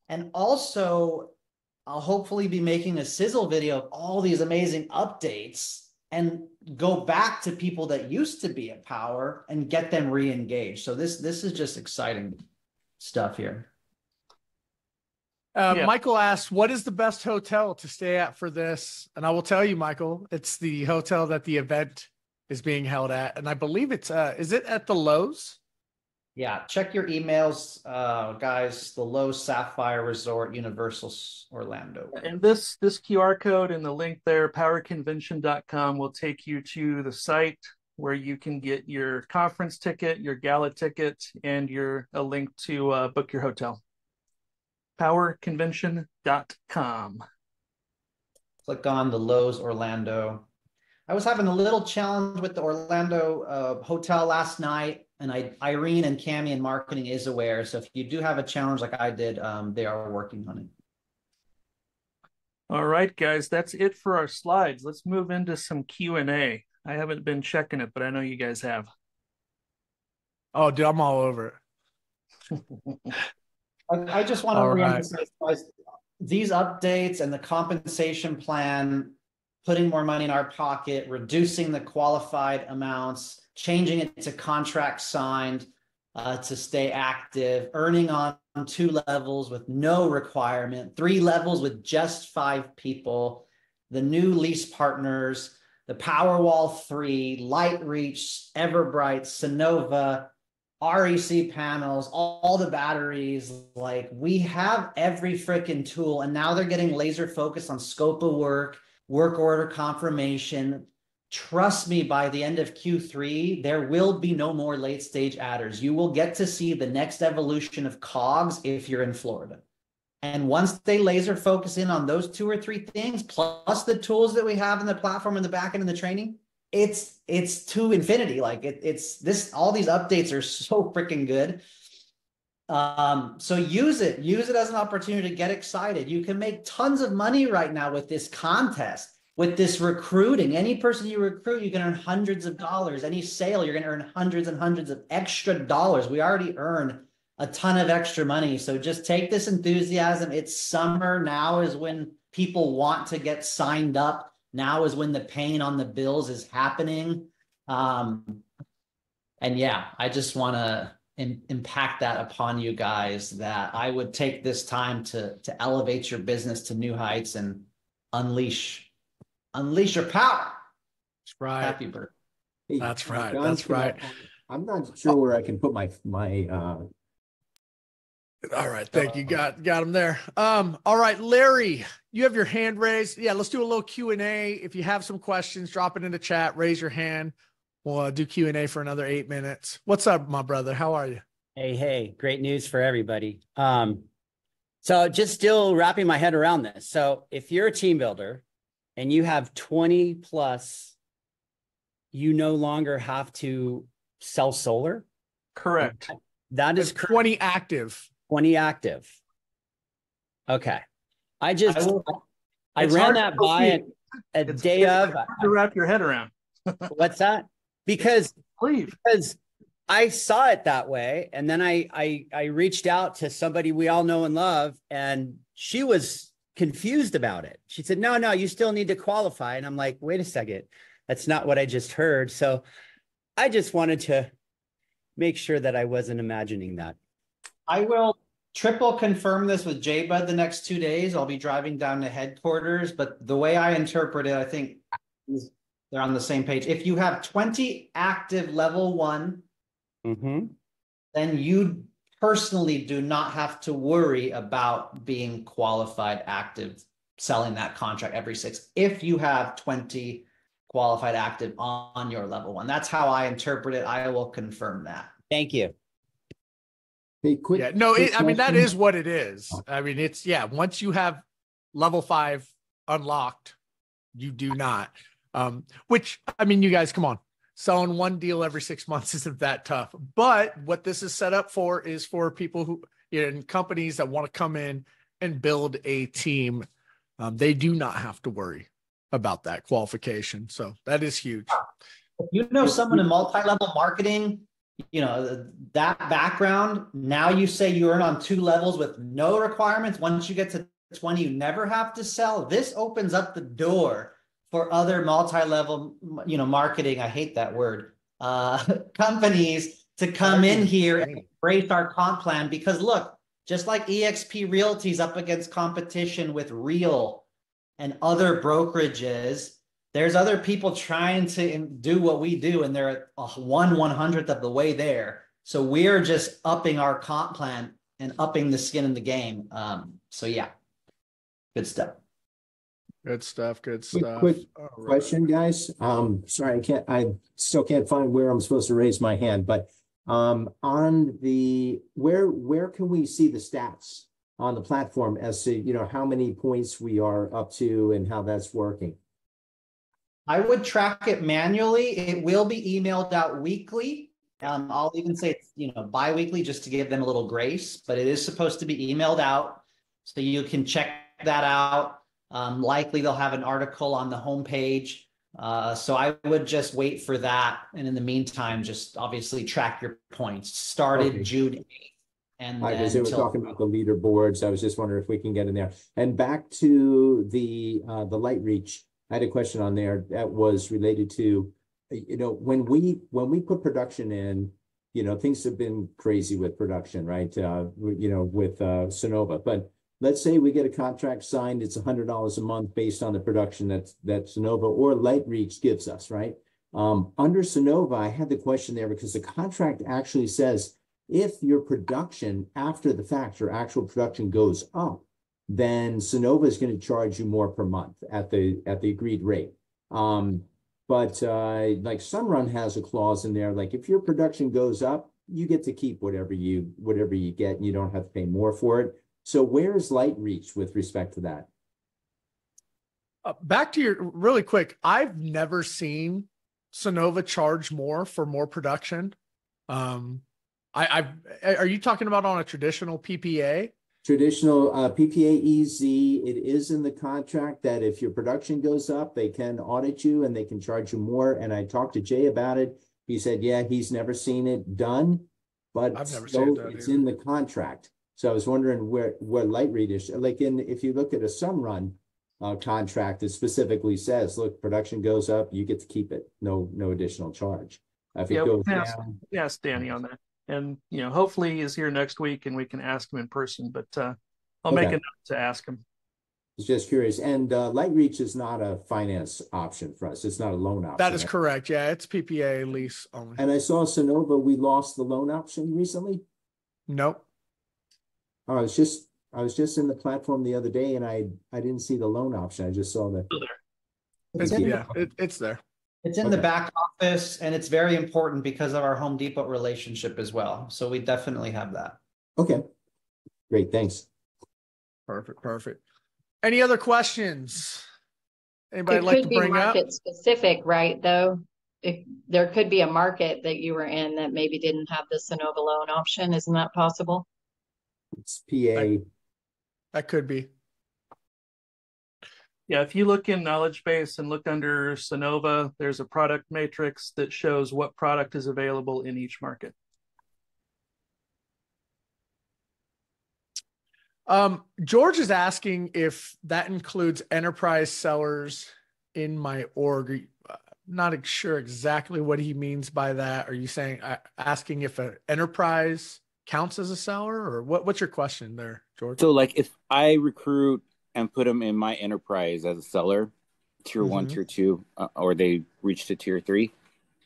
And also, I'll hopefully be making a sizzle video of all these amazing updates and go back to people that used to be at Powur and get them re-engaged. So this is just exciting stuff here. Michael asked, what is the best hotel to stay at for this? And I will tell you, Michael, it's the hotel that the event is being held at. And I believe it's, is it at the Lowe's? Yeah, check your emails, guys. The Lowe's Sapphire Resort, Universal Orlando. And this QR code and the link there, powurconvention.com, will take you to the site where you can get your conference ticket, your gala ticket, and a link to book your hotel. powurconvention.com. Click on the Lowe's Orlando. I was having a little challenge with the Orlando hotel last night, and Irene and Cami in marketing is aware. So if you do have a challenge like I did, they are working on it. All right, guys, that's it for our slides. Let's move into some Q&A. I haven't been checking it, but I know you guys have. Oh, dude, I'm all over it. I just want to reemphasize these updates and the compensation plan, putting more money in our pocket, reducing the qualified amounts, changing it to contract signed to stay active, earning on 2 levels with no requirement, 3 levels with just 5 people, the new lease partners, the Powerwall 3, Lightreach, Everbright, Sonova, REC panels, all the batteries. Like, we have every freaking tool, and now they're getting laser focused on scope of work order confirmation. Trust me, by the end of Q3, there will be no more late stage adders. You will get to see the next evolution of COGS if you're in Florida. And once they laser focus in on those 2 or 3 things, plus the tools that we have in the platform, in the back end, and the training, it's to infinity. Like all these updates are so freaking good. So use it as an opportunity to get excited. You can make tons of money right now with this contest, with this recruiting. Any person you recruit, you can earn hundreds of dollars. Any sale, you're going to earn hundreds and hundreds of extra dollars. We already earn a ton of extra money. So just take this enthusiasm. It's summer. Now is when people want to get signed up. Now is when the pain on the bills is happening. And yeah, I just want to impact that upon you guys, that I would take this time to elevate your business to new heights and unleash your power. That's right. Happy birthday. Hey, That's right. John, That's right. I'm not sure where I can put my All right. Thank you. Got him there. All right, Larry, you have your hand raised. Yeah, let's do a little Q&A. If you have some questions, drop it in the chat, raise your hand. We'll do Q&A for another 8 minutes. What's up, my brother? How are you? Hey, great news for everybody. So just still wrapping my head around this. So if you're a team builder and you have 20 plus, you no longer have to sell solar? Correct. That is correct. 20 active. 20 active. Okay. I It's ran hard that to by believe. a day of. Hard to wrap your head around. What's that? Because I saw it that way. And then I reached out to somebody we all know and love, and she was confused about it. She said, no, you still need to qualify. And I'm like, wait a second. That's not what I just heard. So I just wanted to make sure that I wasn't imagining that. I will triple confirm this with J-Bud the next 2 days. I'll be driving down to headquarters, but the way I interpret it, I think they're on the same page. If you have 20 active level 1, then you personally do not have to worry about being qualified active, selling that contract every 6. If you have 20 qualified active on your level 1, that's how I interpret it. I will confirm that. Thank you. Hey, quick. Yeah, no, I mean, that is what it is. I mean, it's, yeah, once you have level 5 unlocked, you do not. Which, I mean, you guys, come on. Selling 1 deal every 6 months isn't that tough. But what this is set up for is for people who, and companies that want to come in and build a team, they do not have to worry about that qualification. So that is huge. If you know someone in multi-level marketing, that background, now you say you earn on 2 levels with no requirements. Once you get to 20, you never have to sell. This opens up the door for other multi-level, marketing. I hate that word. Companies to come in here and embrace our comp plan, because look, just like eXp Realty's up against competition with Real and other brokerages, there's other people trying to do what we do, and they're at 1/100th of the way there. So we're just upping our comp plan and upping the skin in the game. So yeah, good stuff. Good stuff. Good stuff. Quick question, guys. Sorry, I still can't find where I'm supposed to raise my hand, but on the where can we see the stats on the platform as to how many points we are up to and how that's working? I would track it manually. It will be emailed out weekly. I'll even say it's bi-weekly just to give them a little grace, but it is supposed to be emailed out, so you can check that out. Likely they'll have an article on the homepage. So I would just wait for that. And in the meantime, just obviously track your points. Started June 8th. And because they were talking about the leaderboards. I was just wondering if we can get in there. And back to the Lightreach, I had a question on there that was related to, when we put production in, things have been crazy with production, right? With Sonova, but let's say we get a contract signed, it's $100 a month based on the production that Sonova or Lightreach gives us, right? Under Sonova, I had the question there because the contract actually says if your production after the fact, your actual production goes up, then Sonova is going to charge you more per month at the agreed rate. But like Sunrun has a clause in there, like if your production goes up, you get to keep whatever you get, and you don't have to pay more for it. So where is Lightreach with respect to that? Back to your really quick, I've never seen Sonova charge more for more production. Are you talking about on a traditional PPA? Traditional PPA EZ, it is in the contract that if your production goes up, they can audit you and they can charge you more. And I talked to Jay about it. He said, yeah, he's never seen it done, but I've never seen it done it's either. in the contract. So I was wondering where Lightreach is. Like if you look at a Sunrun contract, it specifically says, look, production goes up, you get to keep it. No additional charge. If it goes down. Ask Danny on that. And, hopefully he's here next week and we can ask him in person, but I'll make a note to ask him. I was just curious. And Lightreach is not a finance option for us. It's not a loan option. That is correct. Yeah, it's PPA lease only. And I saw Sonova, we lost the loan option recently. Nope. I was just in the platform the other day and I didn't see the loan option. I just saw that. It's there. It's in the back office, and it's very important because of our Home Depot relationship as well. So we definitely have that. Okay, great. Thanks. Perfect. Any other questions? Anybody like to bring up? It could be market specific, right? Though, if there could be a market that you were in that maybe didn't have the Sonova loan option, isn't that possible? It's PA. That could be. Yeah, if you look in knowledge base and look under Sonova, there's a product matrix that shows what product is available in each market. George is asking if that includes enterprise sellers in my org. Not sure exactly what he means by that. Are you saying asking if an enterprise counts as a seller, or what's your question there, George? So like if I recruit and put them in my enterprise as a seller, tier 1, tier 2, or they reach to tier 3.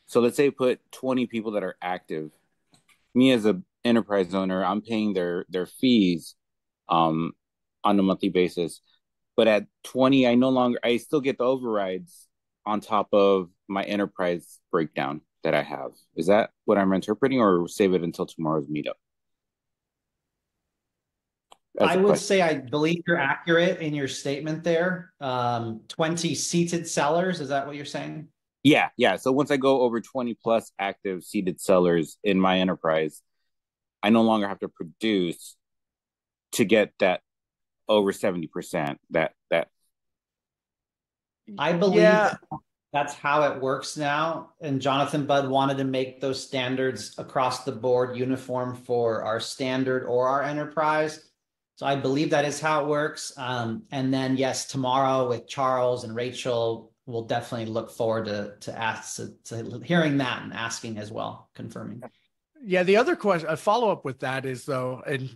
So let's say put 20 people that are active. Me as an enterprise owner, I'm paying their fees on a monthly basis. But at 20, I still get the overrides on top of my enterprise breakdown that I have. Is that what I'm interpreting, or save it until tomorrow's meetup? I would say I believe you're accurate in your statement there. 20 seated sellers, is that what you're saying? Yeah. So once I go over 20 plus active seated sellers in my enterprise, I no longer have to produce to get that over 70%. That I believe that's how it works now. And Jonathan Budd wanted to make those standards across the board uniform for our standard or our enterprise. So I believe that is how it works. And then yes, tomorrow with Charles and Rachel, we'll definitely look forward to hearing that and asking as well, confirming. Yeah, the other question, a follow-up with that is though, and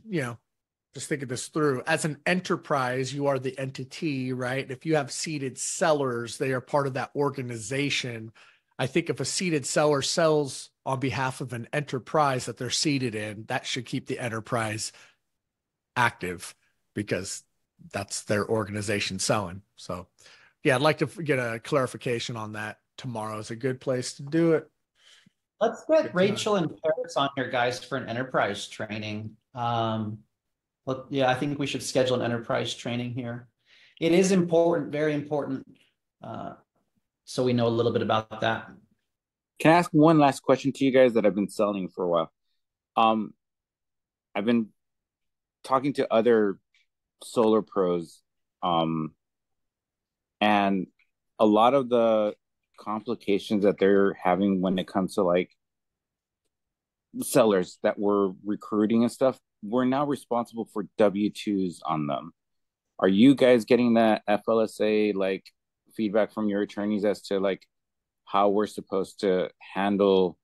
just thinking this through, as an enterprise, you are the entity, right? If you have seated sellers, they are part of that organization. I think if a seated seller sells on behalf of an enterprise that they're seated in, that should keep the enterprise active because that's their organization selling. So yeah, I'd like to get a clarification on that. Tomorrow is a good place to do it. Let's get Rachel and Paris on here, guys, for an enterprise training. Yeah, I think we should schedule an enterprise training here. It is important, very important. So we know a little bit about that. Can I ask one last question to you guys that I've been selling for a while? I've been talking to other solar pros, and a lot of the complications that they're having when it comes to like sellers that we're recruiting and stuff, we're now responsible for W-2s on them. Are you guys getting that FLSA like feedback from your attorneys as to like how we're supposed to handle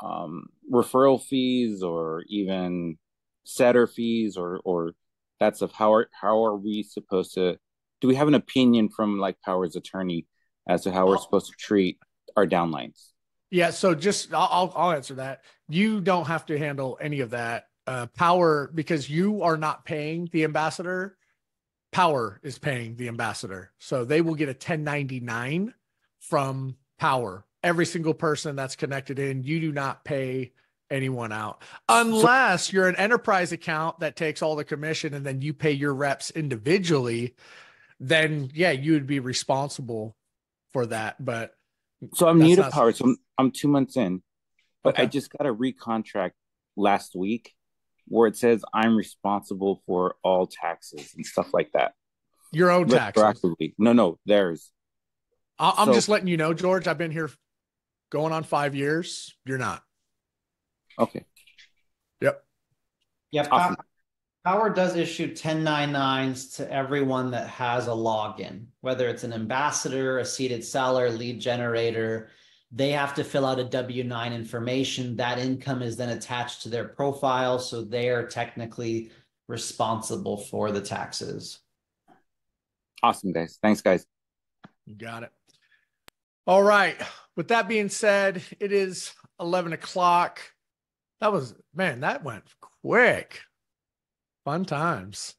referral fees or even setter fees or that stuff? How are we supposed to, do we have an opinion from like Powur's attorney as to how we're supposed to treat our downlines? Yeah, so just I'll answer that. You don't have to handle any of that. Powur, because you are not paying the ambassador, Powur is paying the ambassador. So they will get a 1099 from Powur. Every single person that's connected in, you do not pay anyone out unless you're an enterprise account that takes all the commission and then you pay your reps individually. Then yeah, you would be responsible for that. But so I'm new to Powur, so I'm 2 months in, but okay. I just got a recontract last week where it says I'm responsible for all taxes and stuff like that. Your own taxes? No, theirs. I'm just letting you know, George, I've been here going on 5 years. You're not. Okay. Yep. Yeah. Awesome. Powur does issue 1099s to everyone that has a login, whether it's an ambassador, a seated seller, lead generator. They have to fill out a W-9 information. That income is then attached to their profile. So they are technically responsible for the taxes. Awesome, guys. Thanks, guys. You got it. All right. With that being said, it is 11 o'clock. That went quick. Fun times.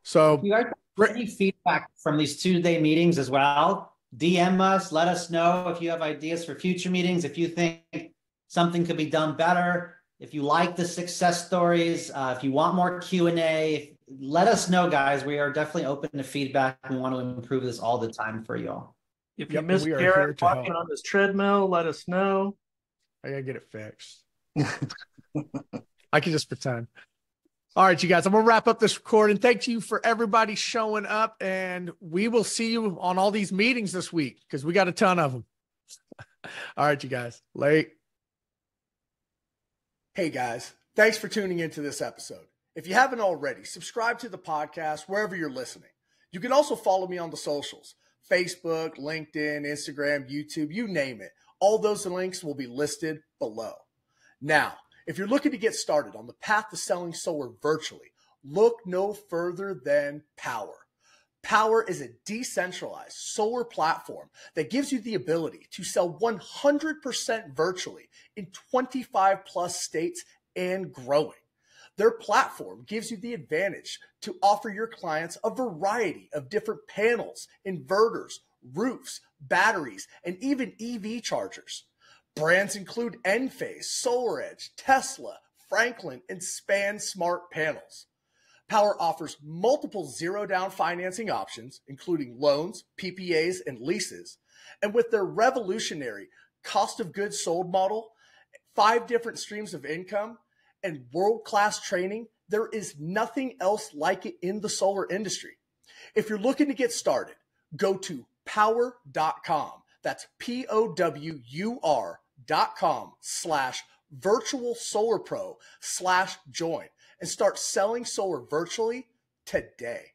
So if you guys have any feedback from these Tuesday meetings as well, DM us, let us know if you have ideas for future meetings, if you think something could be done better, if you like the success stories, if you want more Q&A, let us know, guys. We are definitely open to feedback. We want to improve this all the time for you all. If you miss Garrett walking on this treadmill, let us know. I gotta get it fixed. I can just pretend. All right, you guys, I'm going to wrap up this recording. Thank you for everybody showing up, and we will see you on all these meetings this week because we got a ton of them. All right, you guys. Late. Hey, guys. Thanks for tuning into this episode. If you haven't already, subscribe to the podcast wherever you're listening. You can also follow me on the socials, Facebook, LinkedIn, Instagram, YouTube, you name it. All those links will be listed below. Now, if you're looking to get started on the path to selling solar virtually, look no further than Powur. Powur is a decentralized solar platform that gives you the ability to sell 100% virtually in 25 plus states and growing. Their platform gives you the advantage to offer your clients a variety of different panels, inverters, roofs, batteries, and even EV chargers. Brands include Enphase, SolarEdge, Tesla, Franklin, and Span Smart Panels. Powur offers multiple zero-down financing options, including loans, PPAs, and leases. And with their revolutionary cost of goods sold model, 5 different streams of income, and world-class training, There is nothing else like it in the solar industry. If you're looking to get started, go to powur.com. That's POWUR.com/virtual solar pro/join and start selling solar virtually today.